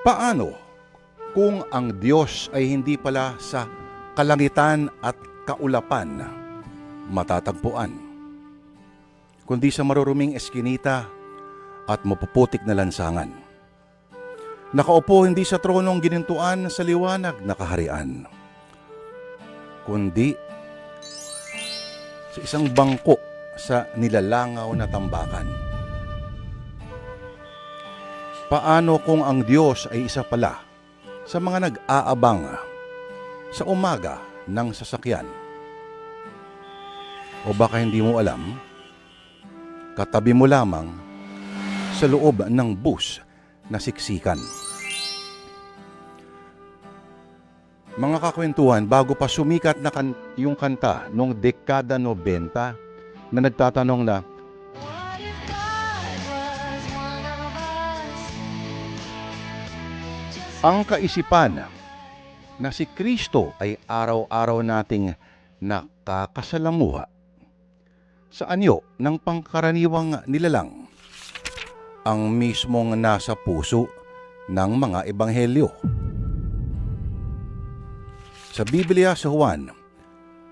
Paano kung ang Diyos ay hindi pala sa kalangitan at kaulapan matatagpuan, kundi sa maruruming eskinita at mapuputik na lansangan? Nakaupo hindi sa tronong ginintuan sa liwanag na kaharian, kundi sa isang bangko sa nilalangaw na tambakan. Paano kung ang Diyos ay isa pala sa mga nag-aabang sa umaga ng sasakyan? O baka hindi mo alam, katabi mo lamang sa loob ng bus na siksikan. Mga kakwentuhan, bago pa sumikat na yung kanta noong dekada 90 na nagtatanong na, ang kaisipan na si Kristo ay araw-araw nating nakakasalamuha sa anyo ng pangkaraniwang nilalang, ang mismong nasa puso ng mga ebanghelyo. Sa Biblia sa Juan,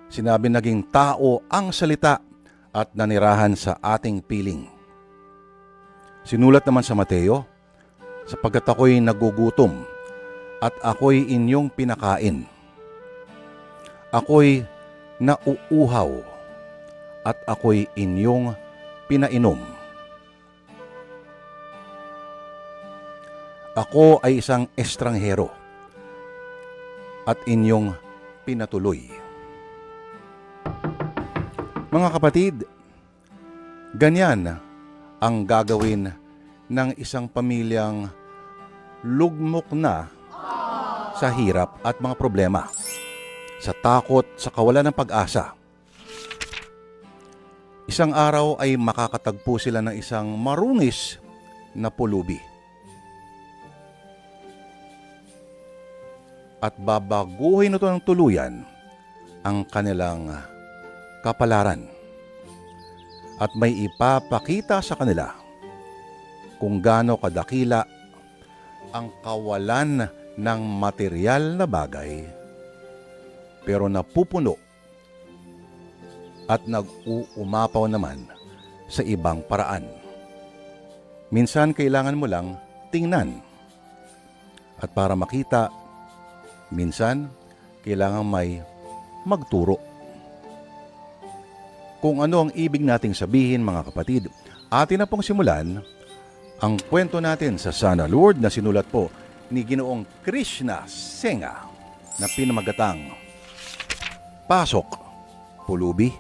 sinabi naging tao ang salita at nanirahan sa ating piling. Sinulat naman sa Mateo, sapagkat ako'y nagugutom at ako'y inyong pinakain. Ako'y nauuhaw at ako'y inyong pinainom. Ako ay isang estranghero at inyong pinatuloy. Mga kapatid, ganyan ang gagawin ng isang pamilyang lugmok na sa hirap at mga problema, sa takot, sa kawalan ng pag-asa. Isang araw ay makakatagpo sila ng isang marungis na pulubi. At babaguhin ito ng tuluyan ang kanilang kapalaran. At may ipapakita sa kanila kung gaano kadakila ang kawalan ng material na bagay, pero napupuno at nag-uumapaw naman sa ibang paraan. Minsan kailangan mo lang tingnan. At para makita, minsan kailangan may magturo. Kung ano ang ibig nating sabihin, mga kapatid, atin na pong simulan ang kwento natin sa Sana Lord na sinulat po ni Ginoong Krishna Senga na pinamagatang Pasok, Pulubi.